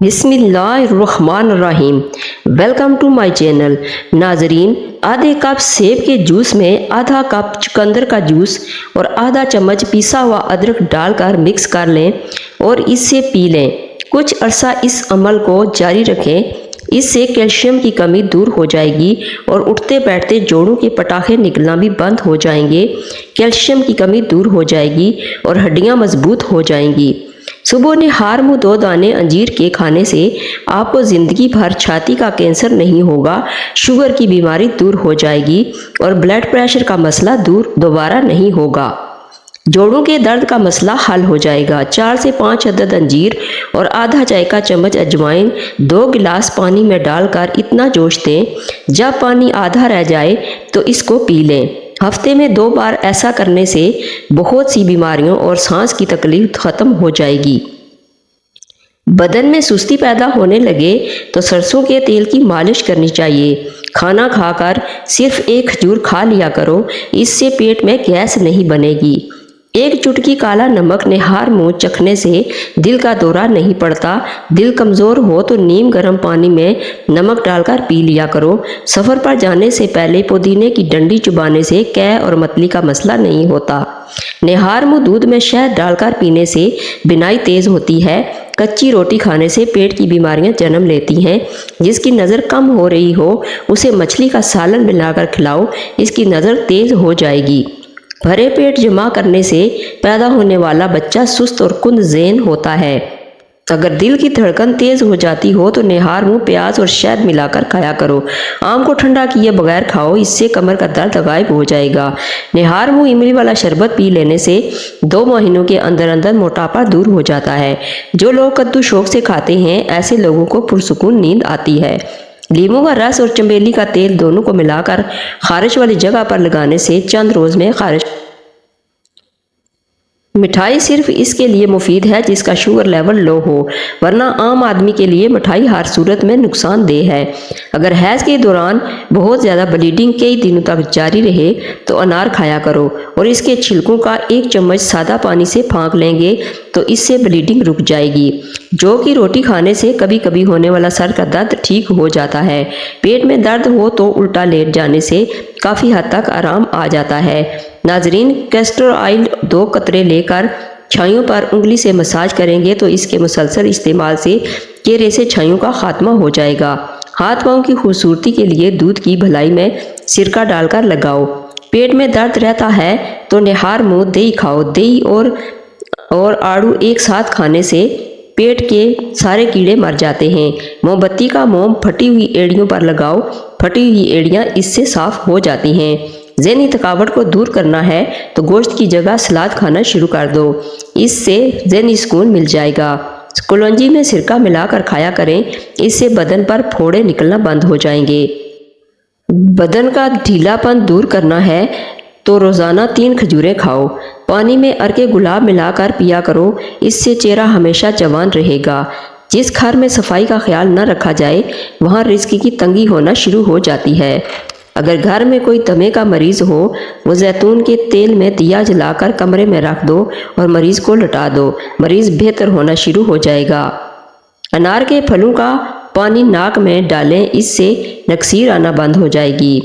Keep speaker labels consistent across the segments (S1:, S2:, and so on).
S1: بسم اللہ الرحمن الرحیم۔ Welcome to my channel. ناظرین، آدھے کپ سیب کے جوس میں آدھا کپ چقندر کا جوس اور آدھا چمچ پیسا ہوا ادرک ڈال کر مکس کر لیں اور اس سے پی لیں۔ کچھ عرصہ اس عمل کو جاری رکھیں۔ اس سے کیلشیم کی کمی دور ہو جائے گی اور اٹھتے بیٹھتے جوڑوں کے پٹاخے نکلنا بھی بند ہو جائیں گے۔ کیلشیم کی کمی دور ہو جائے گی اور ہڈیاں مضبوط ہو جائیں گی۔ صبح نہار منہ 2 دانے انجیر کے کھانے سے آپ کو زندگی بھر چھاتی کا کینسر نہیں ہوگا، شوگر کی بیماری دور ہو جائے گی اور بلڈ پریشر کا مسئلہ دوبارہ نہیں ہوگا۔ جوڑوں کے درد کا مسئلہ حل ہو جائے گا۔ 4 سے 5 عدد انجیر اور آدھا چائے کا چمچ اجوائن 2 گلاس پانی میں ڈال کر اتنا جوش دیں، جب پانی آدھا رہ جائے تو اس کو پی لیں۔ ہفتے میں 2 بار ایسا کرنے سے بہت سی بیماریوں اور سانس کی تکلیف ختم ہو جائے گی۔ بدن میں سستی پیدا ہونے لگے تو سرسوں کے تیل کی مالش کرنی چاہیے۔ کھانا کھا کر صرف 1 کھجور کھا لیا کرو، اس سے پیٹ میں گیس نہیں بنے گی۔ 1 چٹکی کالا نمک نہار منہ چکھنے سے دل کا دورہ نہیں پڑتا۔ دل کمزور ہو تو نیم گرم پانی میں نمک ڈال کر پی لیا کرو۔ سفر پر جانے سے پہلے پودینے کی ڈنڈی چبانے سے قے اور متلی کا مسئلہ نہیں ہوتا۔ نہار منہ دودھ میں شہد ڈال کر پینے سے بینائی تیز ہوتی ہے۔ کچی روٹی کھانے سے پیٹ کی بیماریاں جنم لیتی ہیں۔ جس کی نظر کم ہو رہی ہو اسے مچھلی کا سالن بنا کر کھلاؤ، اس کی نظر تیز ہو جائے گی۔ بھرے پیٹ جمع کرنے سے پیدا ہونے والا بچہ سست اور کند ذہن ہوتا ہے۔ اگر دل کی دھڑکن تیز ہو جاتی ہو تو نہار منہ پیاز اور شہد ملا کر کھایا کرو۔ آم کو ٹھنڈا کیے بغیر کھاؤ، اس سے کمر کا درد غائب ہو جائے گا۔ نہار منہ املی والا شربت پی لینے سے 2 مہینوں کے اندر اندر موٹاپا دور ہو جاتا ہے۔ جو لوگ کدو شوق سے کھاتے ہیں ایسے لوگوں کو پرسکون نیند آتی ہے۔ لیموں کا رس اور چنبیلی کا تیل دونوں کو ملا کر خارش والی جگہ پر لگانے سے چند روز میں خارش۔ مٹھائی صرف اس کے لیے مفید ہے جس کا شوگر لیول لو ہو، ورنہ عام آدمی کے لیے مٹھائی ہر صورت میں نقصان دہ ہے۔ اگر حیض کے دوران بہت زیادہ بلیڈنگ کئی دنوں تک جاری رہے تو انار کھایا کرو اور اس کے چھلکوں کا 1 چمچ سادہ پانی سے پھانک لیں گے تو اس سے بلیڈنگ رک جائے گی۔ جو کی روٹی کھانے سے کبھی کبھی ہونے والا سر کا درد ٹھیک ہو جاتا ہے۔ پیٹ میں درد ہو تو الٹا لیٹ جانے سے کافی حد تک آرام آ جاتا ہے۔ ناظرین، کیسٹر آئل 2 قطرے لے کر چھائیوں پر انگلی سے مساج کریں گے تو اس کے مسلسل استعمال سے چہرے سے چھائیوں کا خاتمہ ہو جائے گا۔ ہاتھ پاؤں کی خوبصورتی کے لیے دودھ کی بھلائی میں سرکہ ڈال کر لگاؤ۔ پیٹ میں درد رہتا ہے تو نہار منہ دہی کھاؤ۔ دہی اور آڑو ایک ساتھ کھانے سے پیٹ کے سارے کیڑے مر جاتے ہیں۔ موم بتی کا موم پھٹی ہوئی ایڑیوں پر لگاؤ، پھٹی ہوئی ایڑیاں اس سے صاف ہو جاتی ہیں۔ ذہنی تھکاوٹ کو دور کرنا ہے تو گوشت کی جگہ سلاد کھانا شروع کر دو، اس سے ذہنی سکون مل جائے گا۔ کلونجی میں سرکہ ملا کر کھایا کریں، اس سے بدن پر پھوڑے نکلنا بند ہو جائیں گے۔ بدن کا ڈھیلا پن دور کرنا ہے تو روزانہ 3 کھجوریں کھاؤ۔ پانی میں عرق گلاب ملا کر پیا کرو، اس سے چہرہ ہمیشہ جوان رہے گا۔ جس گھر میں صفائی کا خیال نہ رکھا جائے وہاں رزق کی تنگی ہونا شروع ہو جاتی ہے۔ اگر گھر میں کوئی دمے کا مریض ہو، وہ زیتون کے تیل میں دیا جلا کر کمرے میں رکھ دو اور مریض کو لٹا دو، مریض بہتر ہونا شروع ہو جائے گا۔ انار کے پھلوں کا پانی ناک میں ڈالیں، اس سے نکسیر آنا بند ہو جائے گی۔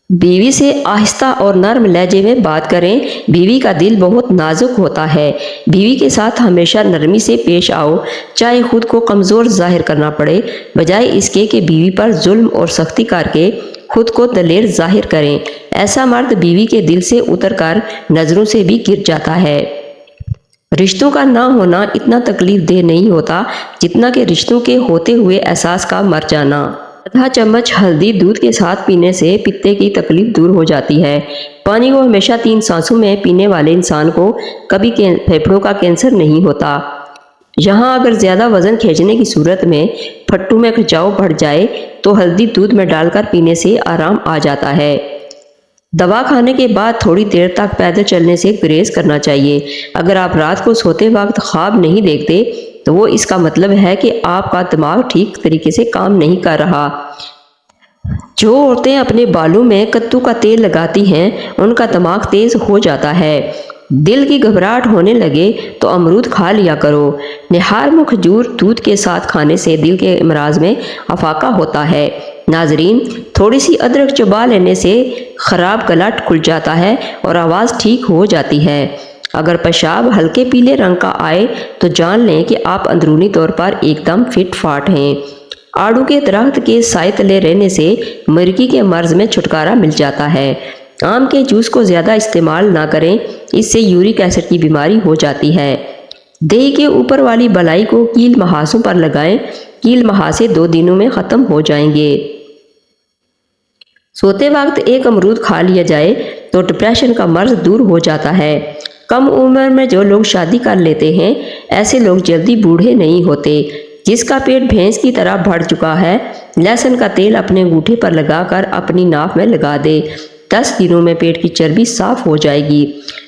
S1: بیوی سے آہستہ اور نرم لہجے میں بات کریں، بیوی کا دل بہت نازک ہوتا ہے۔ بیوی کے ساتھ ہمیشہ نرمی سے پیش آؤ، چاہے خود کو کمزور ظاہر کرنا پڑے، بجائے اس کے کہ بیوی پر ظلم اور سختی کر کے خود کو دلیر ظاہر کریں۔ ایسا مرد بیوی کے دل سے اتر کر نظروں سے بھی گر جاتا ہے۔ رشتوں کا نہ ہونا اتنا تکلیف دہ نہیں ہوتا جتنا کہ رشتوں کے ہوتے ہوئے احساس کا مر جانا۔ آدھا چمچ ہلدی دودھ کے ساتھ پینے سے پتے کی تکلیف دور ہو جاتی ہے۔ پانی کو ہمیشہ 3 سانسوں میں پینے والے انسان کو کبھی پھیپھڑوں کا کینسر نہیں ہوتا۔ یہاں اگر زیادہ وزن کھینچنے کی صورت میں پھٹو میں کھچاؤ بڑھ جائے تو ہلدی دودھ میں ڈال کر پینے سے آرام آ جاتا ہے۔ دوا کھانے کے بعد تھوڑی دیر تک پیدل چلنے سے گریز کرنا چاہیے۔ اگر آپ رات کو سوتے وقت خواب نہیں دیکھتے تو وہ اس کا مطلب ہے کہ آپ کا دماغ ٹھیک طریقے سے کام نہیں کر رہا۔ جو عورتیں اپنے بالوں میں کدو کا تیل لگاتی ہیں ان کا دماغ تیز ہو جاتا ہے۔ دل کی گھبراہٹ ہونے لگے تو امرود کھا لیا کرو۔ نہار میں کھجور دودھ کے ساتھ کھانے سے دل کے امراض میں افاقہ ہوتا ہے۔ ناظرین، تھوڑی سی ادرک چبا لینے سے خراب گلا کھل جاتا ہے اور آواز ٹھیک ہو جاتی ہے۔ اگر پیشاب ہلکے پیلے رنگ کا آئے تو جان لیں کہ آپ اندرونی طور پر ایک دم فٹ فاٹ ہیں۔ آڑو کے درخت کے سائے تلے رہنے سے مرگی کے مرض میں چھٹکارا مل جاتا ہے۔ آم کے جوس کو زیادہ استعمال نہ کریں، اس سے یورک ایسڈ کی بیماری ہو جاتی ہے۔ دہی کے اوپر والی بلائی کو کیل مہاسوں پر لگائیں، کیل مہاسے 2 دنوں میں ختم ہو جائیں گے۔ سوتے وقت ایک امرود کھا لیا جائے تو ڈپریشن کا مرض دور ہو جاتا ہے۔ کم عمر میں جو لوگ شادی کر لیتے ہیں ایسے لوگ جلدی بوڑھے نہیں ہوتے۔ جس کا پیٹ بھینس کی طرح بڑھ چکا ہے، لہسن کا تیل اپنے انگوٹھے پر لگا کر اپنی ناف میں لگا دے، 10 دنوں میں پیٹ کی چربی صاف ہو جائے گی۔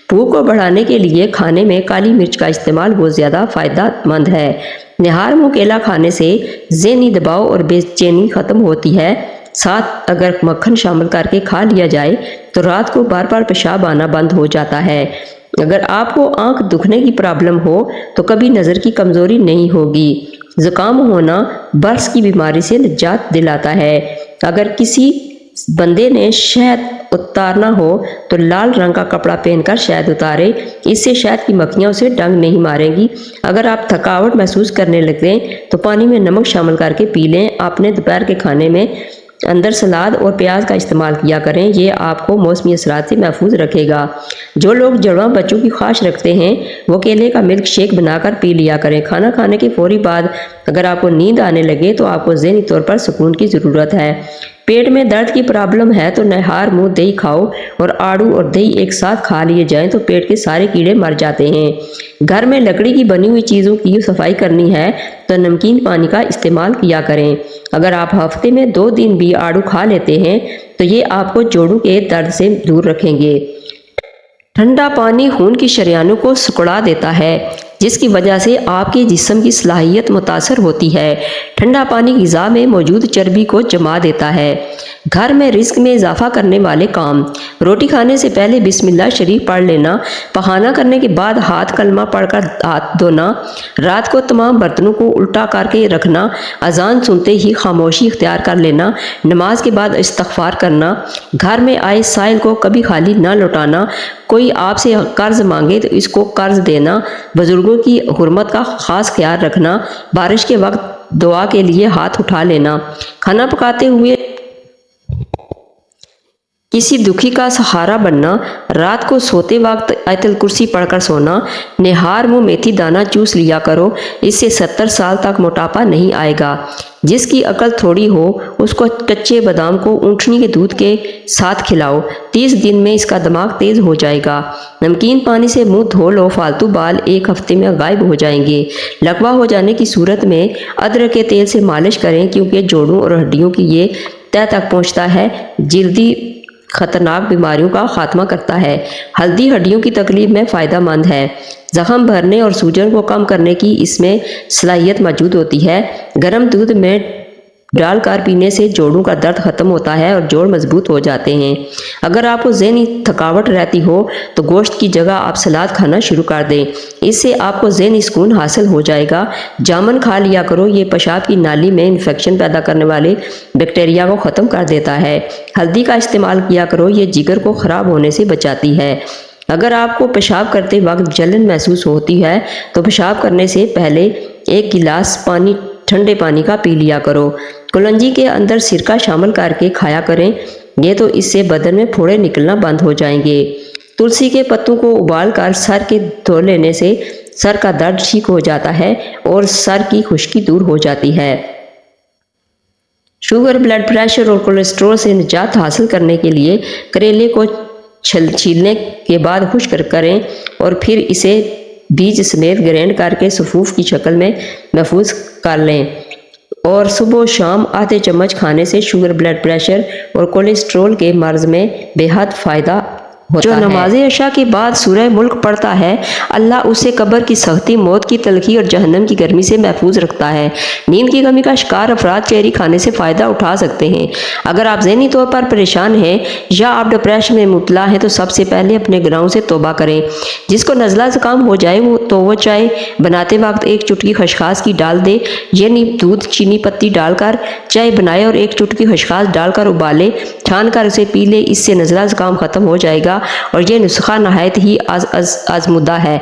S1: بھوک کو بڑھانے کے لیے کھانے میں کالی مرچ کا استعمال بہت زیادہ فائدہ مند ہے۔ نہار منہ کیلا کھانے سے ذہنی دباؤ اور بے چینی ختم ہوتی ہے۔ ساتھ اگر مکھن شامل کر کے کھا لیا جائے تو رات کو بار بار پیشاب آنا بند ہو جاتا ہے۔ اگر آپ کو آنکھ دکھنے کی پرابلم ہو تو کبھی نظر کی کمزوری نہیں ہوگی۔ زکام ہونا برس کی بیماری سے نجات دلاتا ہے۔ اگر کسی بندے نے شہد اتارنا ہو تو لال رنگ کا کپڑا پہن کر شہد اتارے، اس سے شہد کی مکھیاں اسے ڈنگ نہیں ماریں گی۔ اگر آپ تھکاوٹ محسوس کرنے لگیں تو پانی میں نمک شامل کر کے پی لیں۔ اپنے دوپہر کے کھانے میں اندر سلاد اور پیاز کا استعمال کیا کریں، یہ آپ کو موسمی اثرات سے محفوظ رکھے گا۔ جو لوگ جڑواں بچوں کی خواہش رکھتے ہیں وہ کیلے کا ملک شیک بنا کر پی لیا کریں۔ کھانا کھانے کے فوری بعد اگر آپ کو نیند آنے لگے تو آپ کو ذہنی طور پر سکون کی ضرورت ہے۔ پیٹ میں درد کی پرابلم ہے تو نہار منہ دہی کھاؤ اور آڑو اور دہی ایک ساتھ کھا لیے جائیں تو پیٹ کے سارے کیڑے مر جاتے ہیں۔ گھر میں لکڑی کی بنی ہوئی چیزوں کی صفائی کرنی ہے تو نمکین پانی کا استعمال کیا کریں۔ اگر آپ ہفتے میں 2 دن بھی آڑو کھا لیتے ہیں تو یہ آپ کو جوڑوں کے درد سے دور رکھیں گے۔ ٹھنڈا پانی خون کی شریانوں کو سکڑا دیتا ہے، جس کی وجہ سے آپ کے جسم کی صلاحیت متاثر ہوتی ہے۔ ٹھنڈا پانی غذا میں موجود چربی کو جما دیتا ہے۔ گھر میں رزق میں اضافہ کرنے والے کام: روٹی کھانے سے پہلے بسم اللہ شریف پڑھ لینا، پخانا کرنے کے بعد ہاتھ کلمہ پڑھ کر ہاتھ دھونا، رات کو تمام برتنوں کو الٹا کر کے رکھنا، اذان سنتے ہی خاموشی اختیار کر لینا، نماز کے بعد استغفار کرنا، گھر میں آئے سائل کو کبھی خالی نہ لوٹانا، کوئی آپ سے قرض مانگے تو اس کو قرض دینا، بزرگوں کی حرمت کا خاص خیال رکھنا، بارش کے وقت دعا کے لیے ہاتھ اٹھا لینا، کھانا پکاتے ہوئے کسی دکھی کا سہارا بننا، رات کو سوتے وقت آیت الکرسی پڑھ کر سونا، نہار منہ میتھی دانہ چوس لیا کرو، اس سے 70 سال تک موٹاپا نہیں آئے گا۔ جس کی عقل تھوڑی ہو اس کو کچے بادام کو اونٹنی کے دودھ کے ساتھ کھلاؤ، 30 دن میں اس کا دماغ تیز ہو جائے گا۔ نمکین پانی سے منہ دھو لو، فالتو بال 1 ہفتے میں غائب ہو جائیں گے۔ لکوا ہو جانے کی صورت میں ادرک کے تیل سے مالش کریں کیونکہ جوڑوں اور ہڈیوں کی یہ تہ تک پہنچتا ہے، جلدی خطرناک بیماریوں کا خاتمہ کرتا ہے۔ ہلدی ہڈیوں کی تکلیف میں فائدہ مند ہے۔ زخم بھرنے اور سوجن کو کم کرنے کی اس میں صلاحیت موجود ہوتی ہے۔ گرم دودھ میں ڈال کر پینے سے جوڑوں کا درد ختم ہوتا ہے اور جوڑ مضبوط ہو جاتے ہیں۔ اگر آپ کو ذہنی تھکاوٹ رہتی ہو تو گوشت کی جگہ آپ سلاد کھانا شروع کر دیں، اس سے آپ کو ذہنی سکون حاصل ہو جائے گا۔ جامن کھا لیا کرو، یہ پیشاب کی نالی میں انفیکشن پیدا کرنے والے بیکٹیریا کو ختم کر دیتا ہے۔ ہلدی کا استعمال کیا کرو، یہ جگر کو خراب ہونے سے بچاتی ہے۔ اگر آپ کو پیشاب کرتے وقت جلن محسوس ہوتی ہے تو پیشاب کرنے سے پہلے 1 گلاس ٹھنڈے پانی کا پی لیا کرو۔ کلونجی کے اندر سرکہ شامل کر کے کھایا کریں، یہ تو اس سے بدن میں پھوڑے نکلنا بند ہو جائیں گے۔ تلسی کے پتوں کو ابال کر سر کے دھو لینے سے سر کا درد ٹھیک ہو جاتا ہے اور سر کی خشکی دور ہو جاتی ہے۔ شوگر، بلڈ پریشر اور کولیسٹرول سے نجات حاصل کرنے کے لیے کریلے کو چھیلنے کے بعد خشک کریں اور پھر اسے بیج سمیت گرینڈ کر کے صفوف کی شکل میں محفوظ کر لیں اور صبح و شام آدھے چمچ کھانے سے شوگر، بلڈ پریشر اور کولیسٹرول کے مرض میں بے حد فائدہ جو نماز عشاء کے بعد سورہ ملک پڑھتا ہے اللہ اسے قبر کی سختی، موت کی تلخی اور جہنم کی گرمی سے محفوظ رکھتا ہے۔ نیند کی کمی کا شکار افراد چیری کھانے سے فائدہ اٹھا سکتے ہیں۔ اگر آپ ذہنی طور پر پریشان ہیں یا آپ ڈپریشن میں مبتلا ہیں تو سب سے پہلے اپنے گناہوں سے توبہ کریں۔ جس کو نزلہ زکام ہو جائے تو وہ چائے بناتے وقت ایک چٹکی خشخاش کی ڈال دے، یعنی دودھ چینی پتی ڈال کر چائے بنائے اور ایک چٹکی خشخاش ڈال کر ابالے، چھان کر اسے پی لے۔ اس سے نزلہ زکام ختم ہو جائے گا اور یہ نسخہ نہایت ہی آزمودہ ہے۔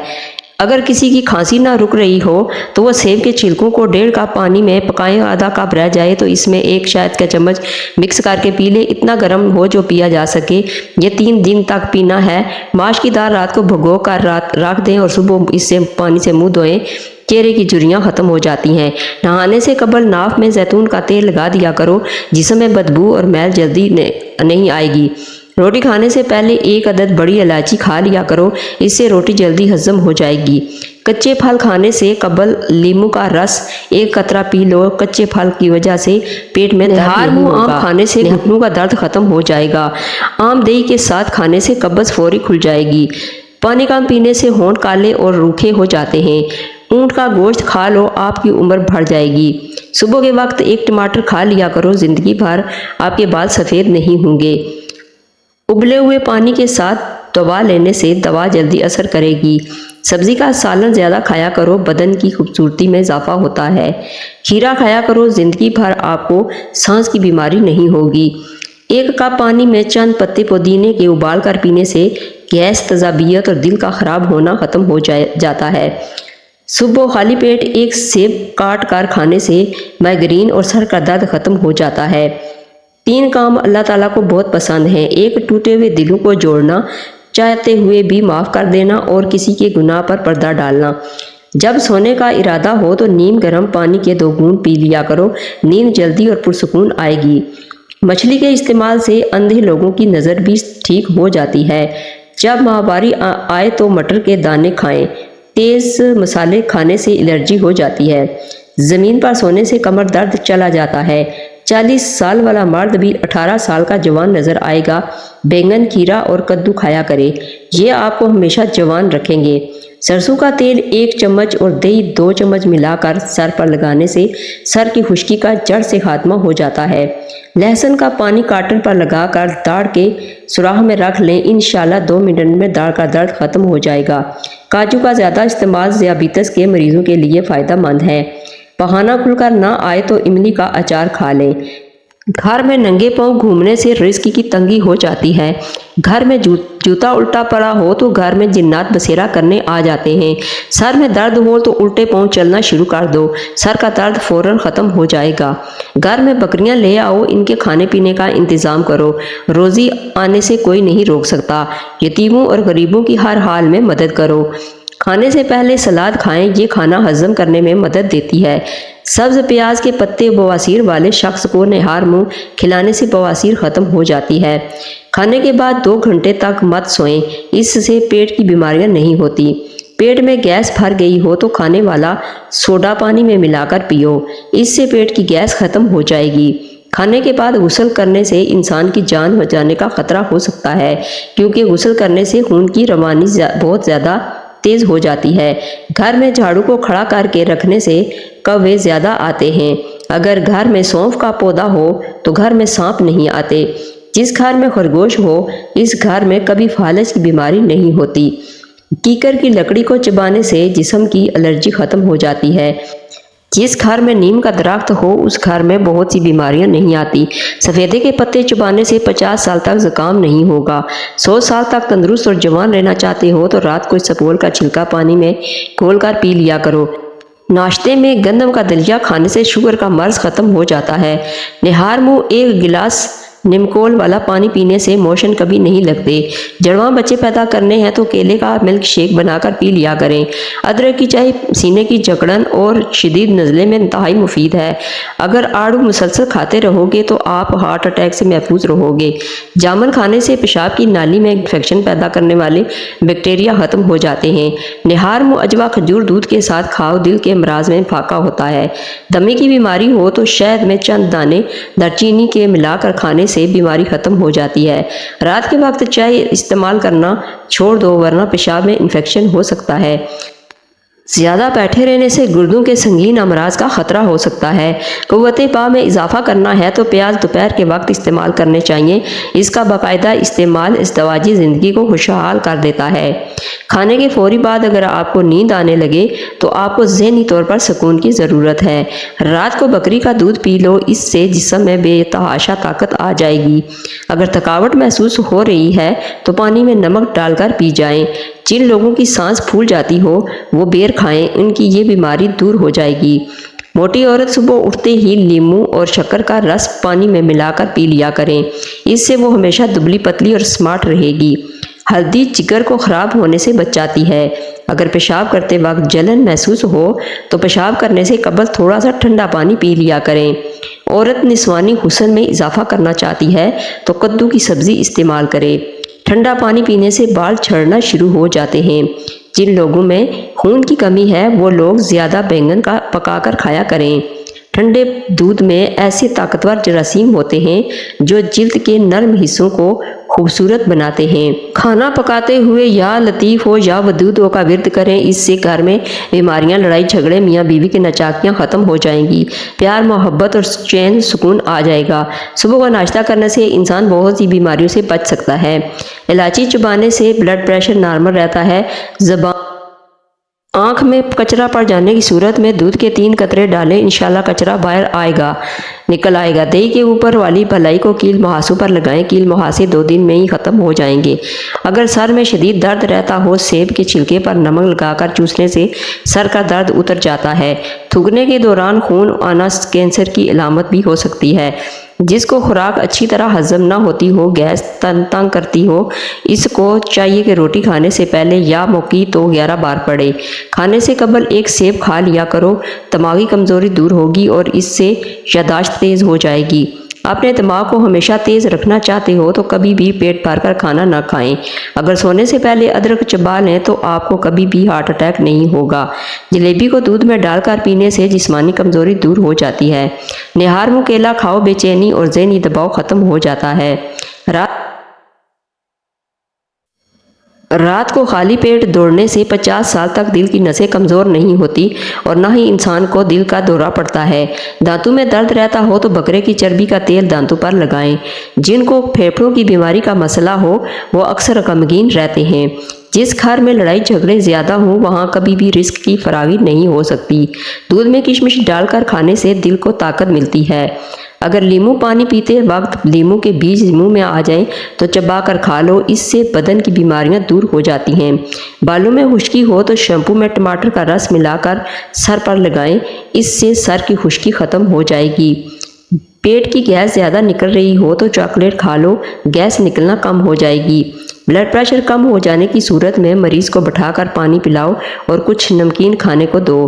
S1: اگر کسی کی کھانسی نہ رک رہی ہو تو وہ سیب کے چھلکوں کو 1.5 کپ پانی میں پکائیں، آدھا کپ رہ جائے تو اس میں 1 شہد کا چمچ مکس کر کے پی لے، اتنا گرم ہو جو پیا جا سکے۔ یہ 3 دن تک پینا ہے۔ ماش کی دال رات کو بھگو کر رکھ دیں اور صبح اس سے پانی سے منہ دھوئیں، چہرے کی جھریاں ختم ہو جاتی ہیں۔ نہانے سے قبل ناف میں زیتون کا تیل لگا دیا کرو، جسم میں بدبو اور میل جلدی نہیں آئے گی۔ روٹی کھانے سے پہلے 1 عدد بڑی الائچی کھا لیا کرو، اس سے روٹی جلدی ہضم ہو جائے گی۔ کچے پھل کھانے سے قبل لیموں کا رس 1 قطرہ پی لو، کچے پھل کی وجہ سے پیٹ میں درد نہیں ہوگا۔ آم کھانے سے گھٹنوں کا درد ختم ہو جائے گا۔ آم دہی کے ساتھ کھانے سے قبض فوری کھل جائے گی۔ پانی کم پینے سے ہونٹ کالے اور روکھے ہو جاتے ہیں۔ اونٹ کا گوشت کھا لو، آپ کی عمر بڑھ جائے گی۔ صبح کے وقت 1 ٹماٹر کھا لیا کرو، زندگی بھر آپ کے بال سفید نہیں ہوں گے۔ ابلے ہوئے پانی کے ساتھ دوا لینے سے دوا جلدی اثر کرے گی۔ سبزی کا سالن زیادہ کھایا کرو، بدن کی خوبصورتی میں اضافہ ہوتا ہے۔ کھیرا کھایا کرو، زندگی بھر آپ کو سانس کی بیماری نہیں ہوگی۔ 1 کپ پانی میں چند پتے پودینے کے ابال کر پینے سے گیس، تیزابیت اور دل کا خراب ہونا ختم ہو جاتا ہے۔ صبح خالی پیٹ 1 سیب کاٹ کر کھانے سے مائگرین اور سر کا درد ختم ہو جاتا ہے۔ 3 کام اللہ تعالیٰ کو بہت پسند ہیں: 1 ٹوٹے ہوئے دلوں کو جوڑنا، چاہتے ہوئے بھی معاف کر دینا اور کسی کے گناہ پر پردہ ڈالنا۔ جب سونے کا ارادہ ہو تو نیم گرم پانی کے 2 گھونٹ پی لیا کرو، نیند جلدی اور پرسکون آئے گی۔ مچھلی کے استعمال سے اندھے لوگوں کی نظر بھی ٹھیک ہو جاتی ہے۔ جب ماہواری آئے تو مٹر کے دانے کھائیں، تیز مسالے کھانے سے الرجی ہو جاتی ہے۔ زمین پر سونے سے کمر درد چلا جاتا ہے۔ 40 سال والا مرد بھی 18 سال کا جوان نظر آئے گا۔ بینگن، کھیرا اور کدو کھایا کرے، یہ آپ کو ہمیشہ جوان رکھیں گے۔ سرسوں کا تیل 1 چمچ اور دہی 2 چمچ ملا کر سر پر لگانے سے سر کی خشکی کا جڑ سے خاتمہ ہو جاتا ہے۔ لہسن کا پانی کاٹن پر لگا کر داڑھ کے سوراخ میں رکھ لیں، انشاءاللہ 2 منٹ میں داڑھ کا درد ختم ہو جائے گا۔ کاجو کا زیادہ استعمال ذیابیطس کے مریضوں کے لیے فائدہ مند ہے۔ بہانہ کھل کر نہ آئے تو املی کا اچار کھا لیں۔ گھر میں ننگے پاؤں گھومنے سے رزق کی تنگی ہو جاتی ہے۔ گھر میں جوتا الٹا پڑا ہو تو گھر میں جنات بسیرا کرنے آ جاتے ہیں۔ سر میں درد ہو تو الٹے پاؤں چلنا شروع کر دو، سر کا درد فوراً ختم ہو جائے گا۔ گھر میں بکریاں لے آؤ، ان کے کھانے پینے کا انتظام کرو، روزی آنے سے کوئی نہیں روک سکتا۔ یتیموں اور غریبوں کی ہر حال میں مدد کرو۔ کھانے سے پہلے سلاد کھائیں، یہ کھانا ہضم کرنے میں مدد دیتی ہے۔ سبز پیاز کے پتے بواسیر والے شخص کو نہار منہ کھلانے سے بواسیر ختم ہو جاتی ہے۔ کھانے کے بعد 2 گھنٹے تک مت سوئیں، اس سے پیٹ کی بیماریاں نہیں ہوتی۔ پیٹ میں گیس بھر گئی ہو تو کھانے والا سوڈا پانی میں ملا کر پیو، اس سے پیٹ کی گیس ختم ہو جائے گی۔ کھانے کے بعد غسل کرنے سے انسان کی جان جانے کا خطرہ ہو سکتا ہے، کیونکہ غسل کرنے سے خون کی روانی بہت زیادہ تیز ہو جاتی ہے۔ گھر میں جھاڑو کو کھڑا کر کے رکھنے سے کوے زیادہ آتے ہیں۔ اگر گھر میں سونف کا پودا ہو تو گھر میں سانپ نہیں آتے۔ جس گھر میں خرگوش ہو اس گھر میں کبھی فالج کی بیماری نہیں ہوتی۔ کیکر کی لکڑی کو چبانے سے جسم کی الرجی ختم ہو جاتی ہے۔ جس گھر میں نیم کا درخت ہو اس گھر میں بہت سی بیماریاں نہیں آتی۔ سفیدے کے پتے چبانے سے 50 سال تک زکام نہیں ہوگا۔ 100 سال تک تندرست اور جوان رہنا چاہتے ہو تو رات کو اسبگول کا چھلکا پانی میں گھول کر پی لیا کرو۔ ناشتے میں گندم کا دلیا کھانے سے شوگر کا مرض ختم ہو جاتا ہے۔ نہار منہ 1 گلاس نمکول والا پانی پینے سے موشن کبھی نہیں لگتے۔ جڑواں بچے پیدا کرنے ہیں تو کیلے کا ملک شیک بنا کر پی لیا کریں۔ ادرک کی چائے سینے کی جکڑن اور شدید نزلے میں انتہائی مفید ہے۔ اگر آڑو مسلسل کھاتے رہو گے تو آپ ہارٹ اٹیک سے محفوظ رہو گے۔ جامن کھانے سے پیشاب کی نالی میں انفیکشن پیدا کرنے والے بیکٹیریا ختم ہو جاتے ہیں۔ نہار منہ عجوا کھجور دودھ کے ساتھ کھاؤ، دل کے امراض میں فاقہ ہوتا ہے۔ دمے کی بیماری ہو تو شہد میں چند دانے دارچینی کے ملا کر کھانے سے بیماری ختم ہو جاتی ہے۔ رات کے وقت چائے استعمال کرنا چھوڑ دو ورنہ پیشاب میں انفیکشن ہو سکتا ہے۔ زیادہ بیٹھے رہنے سے گردوں کے سنگین امراض کا خطرہ ہو سکتا ہے۔ قوت پا میں اضافہ کرنا ہے تو پیاز دوپہر کے وقت استعمال کرنے چاہیے۔ اس کا باقاعدہ استعمال ازدواجی زندگی کو خوشحال کر دیتا ہے۔ کھانے کے فوری بعد اگر آپ کو نیند آنے لگے تو آپ کو ذہنی طور پر سکون کی ضرورت ہے۔ رات کو بکری کا دودھ پی لو، اس سے جسم میں بے تحاشا طاقت آ جائے گی۔ اگر تھکاوٹ محسوس ہو رہی ہے تو پانی میں نمک ڈال کر پی جائیں۔ جن لوگوں کی سانس پھول جاتی ہو وہ بیر کھائیں، ان کی یہ بیماری دور ہو جائے گی۔ موٹی عورت صبح اٹھتے ہی لیموں اور شکر کا رس پانی میں ملا کر پی لیا کریں، اس سے وہ ہمیشہ دبلی پتلی اور سمارٹ رہے گی۔ ہلدی جگر کو خراب ہونے سے بچاتی ہے۔ اگر پیشاب کرتے وقت جلن محسوس ہو تو پیشاب کرنے سے قبل تھوڑا سا ٹھنڈا پانی پی لیا کریں۔ عورت نسوانی حسن میں اضافہ کرنا چاہتی ہے تو کدو کی سبزی استعمال کرے۔ ٹھنڈا پانی پینے سے بال جھڑنا شروع ہو جاتے ہیں۔ جن لوگوں میں خون کی کمی ہے وہ لوگ زیادہ بینگن کا پکا کر کھایا کریں۔ ٹھنڈے دودھ میں ایسے طاقتور جراثیم ہوتے ہیں جو جلد کے نرم حصوں کو خوبصورت بناتے ہیں۔ کھانا پکاتے ہوئے یا لطیف ہو یا ودود ہو کا ورد کریں، اس سے گھر میں بیماریاں، لڑائی جھگڑے، میاں بیوی کی نچاکیاں ختم ہو جائیں گی، پیار محبت اور چین سکون آ جائے گا۔ صبح کا ناشتہ کرنے سے انسان بہت سی بیماریوں سے بچ سکتا ہے۔ الائچی چبانے سے بلڈ پریشر نارمل رہتا ہے۔ آنکھ میں کچرا پڑ جانے کی صورت میں دودھ کے 3 قطرے ڈالیں، انشاءاللہ کچرا باہر نکل آئے گا۔ دہی کے اوپر والی بھلائی کو کیل مہاسوں پر لگائیں، کیل مہاسے 2 دن میں ہی ختم ہو جائیں گے۔ اگر سر میں شدید درد رہتا ہو، سیب کے چھلکے پر نمک لگا کر چوسنے سے سر کا درد اتر جاتا ہے۔ تھوکنے کے دوران خون آنا کینسر کی علامت بھی ہو سکتی ہے۔ جس کو خوراک اچھی طرح ہضم نہ ہوتی ہو، گیس تنگ کرتی ہو، اس کو چاہیے کہ روٹی کھانے سے پہلے یا موقع تو 11 بار پڑھے۔ کھانے سے قبل 1 سیب کھا لیا کرو، دماغی کمزوری دور ہوگی اور اس سے یادداشت تیز ہو جائے گی۔ اپنے دماغ کو ہمیشہ تیز رکھنا چاہتے ہو تو کبھی بھی پیٹ بھر کر کھانا نہ کھائیں۔ اگر سونے سے پہلے ادرک چبا لیں تو آپ کو کبھی بھی ہارٹ اٹیک نہیں ہوگا۔ جلیبی کو دودھ میں ڈال کر پینے سے جسمانی کمزوری دور ہو جاتی ہے۔ نہار منہ کیلا کھاؤ، بے چینی اور ذہنی دباؤ ختم ہو جاتا ہے۔ رات کو خالی پیٹ دوڑنے سے 50 سال تک دل کی نسیں کمزور نہیں ہوتی اور نہ ہی انسان کو دل کا دورہ پڑتا ہے۔ دانتوں میں درد رہتا ہو تو بکرے کی چربی کا تیل دانتوں پر لگائیں۔ جن کو پھیپھڑوں کی بیماری کا مسئلہ ہو وہ اکثر غمگین رہتے ہیں۔ جس گھر میں لڑائی جھگڑے زیادہ ہوں وہاں کبھی بھی رزق کی فراوی نہیں ہو سکتی۔ دودھ میں کشمش ڈال کر کھانے سے دل کو طاقت ملتی ہے۔ اگر لیموں پانی پیتے وقت لیموں کے بیج منہ میں آ جائیں تو چبا کر کھا لو، اس سے بدن کی بیماریاں دور ہو جاتی ہیں۔ بالوں میں خشکی ہو تو شیمپو میں ٹماٹر کا رس ملا کر سر پر لگائیں، اس سے سر کی خشکی ختم ہو جائے گی۔ پیٹ کی گیس زیادہ نکل رہی ہو تو چاکلیٹ کھا لو، گیس نکلنا کم ہو جائے گی۔ بلڈ پریشر کم ہو جانے کی صورت میں مریض کو بٹھا کر پانی پلاؤ اور کچھ نمکین کھانے کو دو۔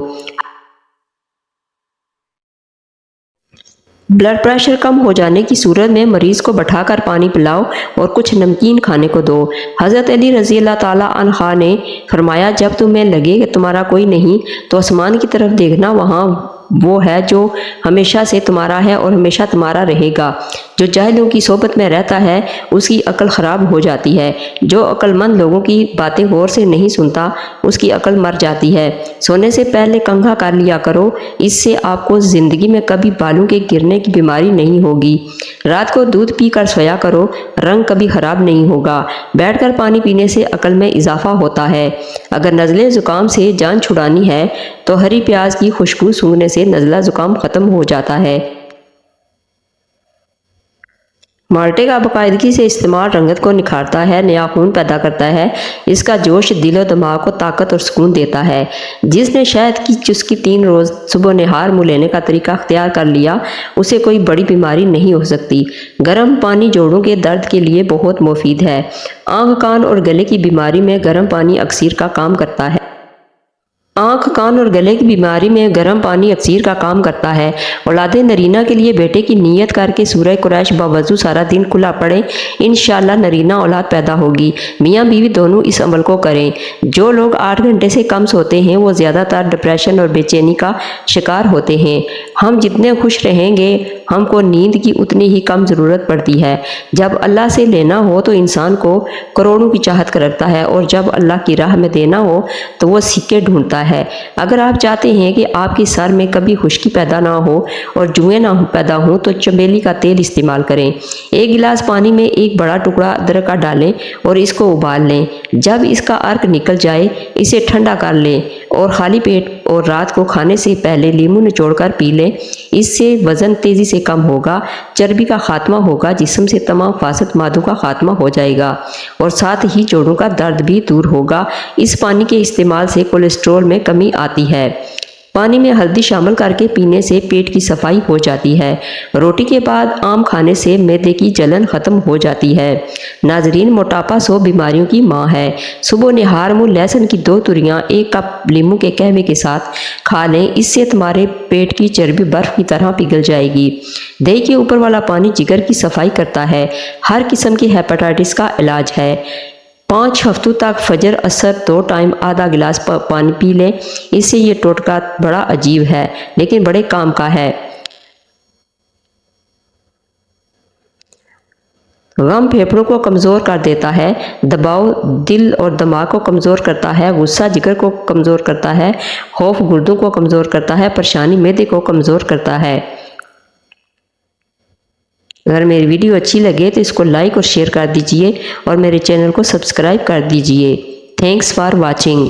S1: بلڈ پریشر کم ہو جانے کی صورت میں مریض کو بٹھا کر پانی پلاؤ اور کچھ نمکین کھانے کو دو۔ حضرت علی رضی اللہ تعالیٰ عنہ نے فرمایا، جب تمہیں لگے کہ تمہارا کوئی نہیں تو آسمان کی طرف دیکھنا، وہاں وہ ہے جو ہمیشہ سے تمہارا ہے اور ہمیشہ تمہارا رہے گا۔ جو جاہلوں کی صحبت میں رہتا ہے اس کی عقل خراب ہو جاتی ہے، جو عقل مند لوگوں کی باتیں غور سے نہیں سنتا اس کی عقل مر جاتی ہے۔ سونے سے پہلے کنگھا کر لیا کرو، اس سے آپ کو زندگی میں کبھی بالوں کے گرنے کی بیماری نہیں ہوگی۔ رات کو دودھ پی کر سویا کرو، رنگ کبھی خراب نہیں ہوگا۔ بیٹھ کر پانی پینے سے عقل میں اضافہ ہوتا ہے۔ اگر نزلے زکام سے جان چھڑانی ہے تو ہری پیاز کی خوشبو سونگھنے سے نزلہ زکام ختم ہو جاتا ہے۔ مالٹے کا باقاعدگی سے استعمال رنگت کو نکھارتا ہے، نیا خون پیدا کرتا ہے۔ اس کا جوش دل و دماغ کو طاقت اور سکون دیتا ہے۔ جس نے شہد کی چسکی 3 روز صبح نہار منہ لینے کا طریقہ اختیار کر لیا اسے کوئی بڑی بیماری نہیں ہو سکتی۔ گرم پانی جوڑوں کے درد کے لیے بہت مفید ہے۔ آنکھ، کان اور گلے کی بیماری میں گرم پانی اکسیر کا کام کرتا ہے۔ آنکھ، کان اور گلے کی بیماری میں گرم پانی اکسیر کا کام کرتا ہے۔ اولاد نرینہ کے لیے بیٹے کی نیت کر کے سورہ قریش باوضو سارا دن کھلا پڑھیں، انشاءاللہ نرینہ اولاد پیدا ہوگی۔ میاں بیوی دونوں اس عمل کو کریں۔ جو لوگ 8 گھنٹے سے کم سوتے ہیں وہ زیادہ تر ڈپریشن اور بے چینی کا شکار ہوتے ہیں۔ ہم جتنے خوش رہیں گے ہم کو نیند کی اتنی ہی کم ضرورت پڑتی ہے۔ جب اللہ سے لینا ہو تو انسان کو کروڑوں کی چاہت کرتا ہے، اور جب اللہ کی راہ میں دینا ہو تو وہ سکے ڈھونڈتا ہے۔ اگر آپ چاہتے ہیں کہ آپ کے سر میں کبھی خشکی پیدا نہ ہو اور جوئیں نہ پیدا ہوں تو چمیلی کا تیل استعمال کریں۔ ایک گلاس پانی میں ایک بڑا ٹکڑا ادرک کا ڈالیں اور اس کو ابال لیں۔ جب اس کا عرق نکل جائے اسے ٹھنڈا کر لیں اور خالی پیٹ اور رات کو کھانے سے پہلے لیموں نچوڑ کر پی لیں۔ اس سے وزن تیزی سے کم ہوگا، چربی کا خاتمہ ہوگا، جسم سے تمام فاسد مادوں کا خاتمہ ہو جائے گا اور ساتھ ہی جوڑوں کا درد بھی دور ہوگا۔ اس پانی کے استعمال سے کولیسٹرول میں کمی آتی ہے۔ پانی میں ہلدی شامل کر کے پینے سے پیٹ کی صفائی ہو جاتی ہے۔ روٹی کے بعد آم کھانے سے معدے کی جلن ختم ہو جاتی ہے۔ ناظرین، موٹاپا 100 بیماریوں کی ماں ہے۔ صبح نہار میں لہسن کی 2 تریاں 1 کپ لیموں کے قہوے کے ساتھ کھا لیں، اس سے تمہارے پیٹ کی چربی برف کی طرح پگھل جائے گی۔ دہی کے اوپر والا پانی جگر کی صفائی کرتا ہے، ہر قسم کی ہیپاٹائٹس کا علاج ہے۔ 5 ہفتوں تک فجر اثر 2 ٹائم آدھا گلاس پانی پی لیں۔ اس سے یہ ٹوٹکا بڑا عجیب ہے لیکن بڑے کام کا ہے۔ غم پھیپھڑوں کو کمزور کر دیتا ہے، دباؤ دل اور دماغ کو کمزور کرتا ہے، غصہ جگر کو کمزور کرتا ہے، خوف گردوں کو کمزور کرتا ہے، پریشانی معدے کو کمزور کرتا ہے۔ اگر میری ویڈیو اچھی لگے تو اس کو لائک اور شیئر کر دیجئے اور میرے چینل کو سبسکرائب کر دیجئے۔ Thanks for watching.